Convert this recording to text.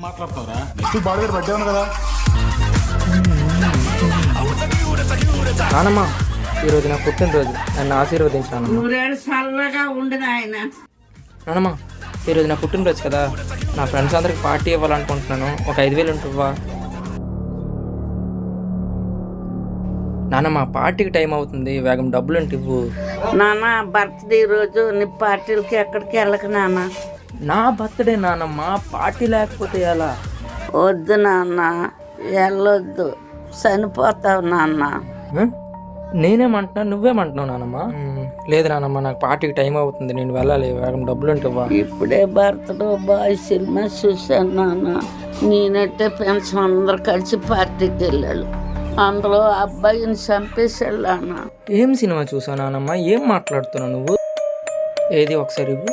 మాట్లాడతారా next body birthday ఉంది కదా. నానమ్మ ఈరోజు నా పుట్టినరోజు, నన్ను ఆశీర్వదించాను. నానమ్మ ఈరోజు నా పుట్టినరోజు కదా, నా ఫ్రెండ్స్ అందరికి పార్టీ ఇవ్వాలనుకుంటున్నాను. ఒక 5,000 ఉంటుందా? నానమ్మ పార్టీకి టైం అవుతుంది, వేగం డబ్బులు ఉంటే ఇవ్వు. నాన్న బర్త్డే రోజు నీ పార్టీలకి ఎక్కడికి వెళ్ళక నాన్న. నా బర్త్డే నానమ్మ, పార్టీ లేకపోతే ఎలా? వద్దు నాన్న, వెళ్ళొద్దు, చనిపోతావు నాన్న. నేనేమంటున్నా, నువ్వేమంటున్నావు నానమ్మ? లేదు నానమ్మ, నాకు పార్టీకి టైం అవుతుంది, నేను వెళ్ళాలి, వేగం డబ్బులు ఉంటే ఇవ్వ. ఇప్పుడే బర్త్డే బాయ్ సినిమా చూశాను నాన్న. నేనంటే ఫ్రెండ్స్ అందరు కలిసి పార్టీకి వెళ్ళాడు, అందులో అబ్బాయిని చంపేసాడు నాన్న. ఏం సినిమా చూసావు నానమ్మ? ఏం మాట్లాడుతున్నావు నువ్వు? ఏది ఒకసారి ఇవ్వు.